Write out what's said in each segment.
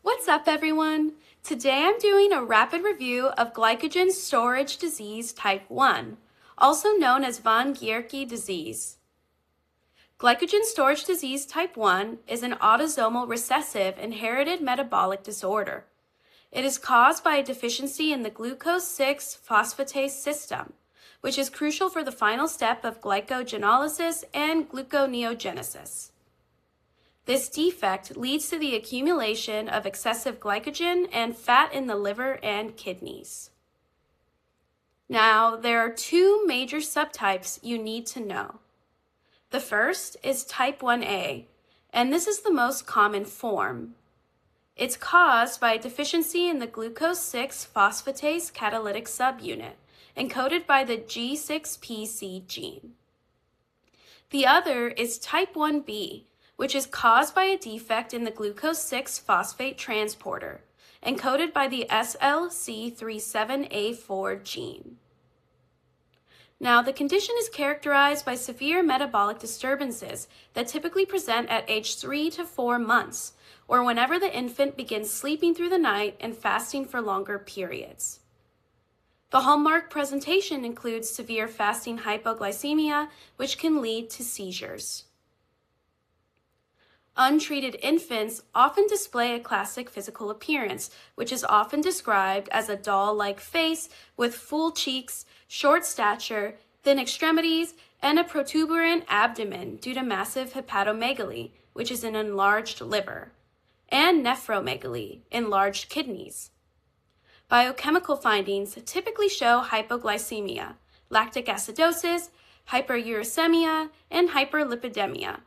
What's up, everyone? Today I'm doing a rapid review of glycogen storage disease type 1, also known as Von-Gierke disease. Glycogen storage disease type 1 is an autosomal recessive inherited metabolic disorder. It is caused by a deficiency in the glucose 6-phosphatase system, which is crucial for the final step of glycogenolysis and gluconeogenesis. This defect leads to the accumulation of excessive glycogen and fat in the liver and kidneys. Now, there are two major subtypes you need to know. The first is type 1A, and this is the most common form. It's caused by a deficiency in the glucose 6-phosphatase catalytic subunit, encoded by the G6PC gene. The other is type 1B, which is caused by a defect in the glucose 6-phosphate transporter, encoded by the SLC37A4 gene. Now, the condition is characterized by severe metabolic disturbances that typically present at age 3 to 4 months, or whenever the infant begins sleeping through the night and fasting for longer periods. The hallmark presentation includes severe fasting hypoglycemia, which can lead to seizures. Untreated infants often display a classic physical appearance, which is often described as a doll-like face with full cheeks, short stature, thin extremities, and a protuberant abdomen due to massive hepatomegaly, which is an enlarged liver, and nephromegaly, enlarged kidneys. Biochemical findings typically show hypoglycemia, lactic acidosis, hyperuricemia, and hyperlipidemia.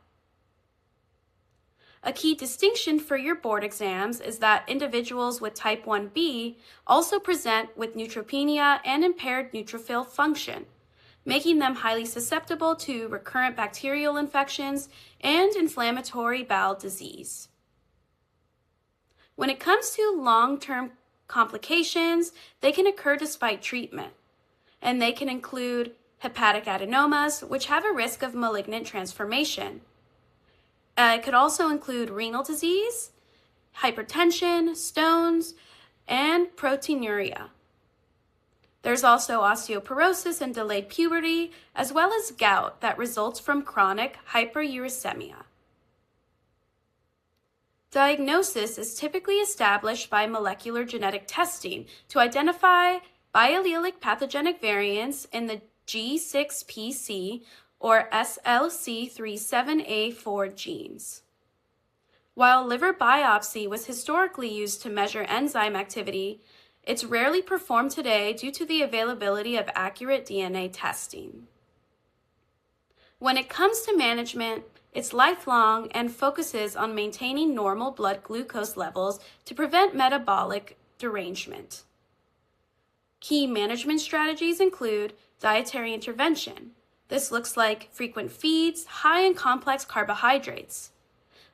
A key distinction for your board exams is that individuals with type 1B also present with neutropenia and impaired neutrophil function, making them highly susceptible to recurrent bacterial infections and inflammatory bowel disease. When it comes to long-term complications, they can occur despite treatment, and they can include hepatic adenomas, which have a risk of malignant transformation. It could also include renal disease, hypertension, stones, and proteinuria. There's also osteoporosis and delayed puberty, as well as gout that results from chronic hyperuricemia. Diagnosis is typically established by molecular genetic testing to identify biallelic pathogenic variants in the G6PC or SLC37A4 genes. While liver biopsy was historically used to measure enzyme activity, it's rarely performed today due to the availability of accurate DNA testing. When it comes to management, it's lifelong and focuses on maintaining normal blood glucose levels to prevent metabolic derangement. Key management strategies include dietary intervention. This looks like frequent feeds, high in complex carbohydrates.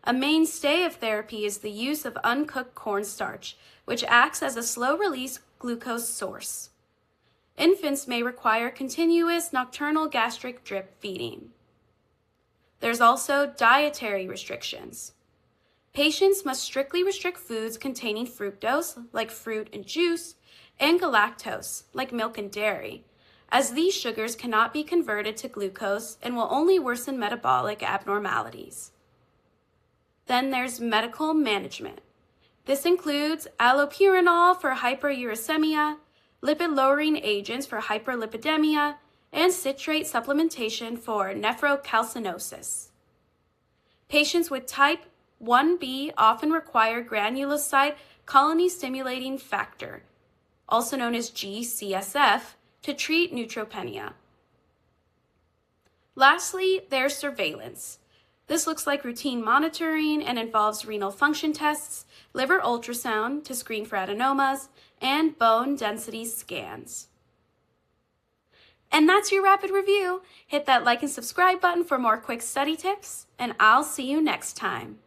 A mainstay of therapy is the use of uncooked cornstarch, which acts as a slow-release glucose source. Infants may require continuous nocturnal gastric drip feeding. There's also dietary restrictions. Patients must strictly restrict foods containing fructose, like fruit and juice, and galactose, like milk and dairy, as these sugars cannot be converted to glucose and will only worsen metabolic abnormalities. Then there's medical management. This includes allopurinol for hyperuricemia, lipid-lowering agents for hyperlipidemia, and citrate supplementation for nephrocalcinosis. Patients with type 1B often require granulocyte colony-stimulating factor, also known as GCSF, to treat neutropenia. Lastly, there's surveillance. This looks like routine monitoring and involves renal function tests, liver ultrasound to screen for adenomas, and bone density scans. And that's your rapid review. Hit that like and subscribe button for more quick study tips, and I'll see you next time.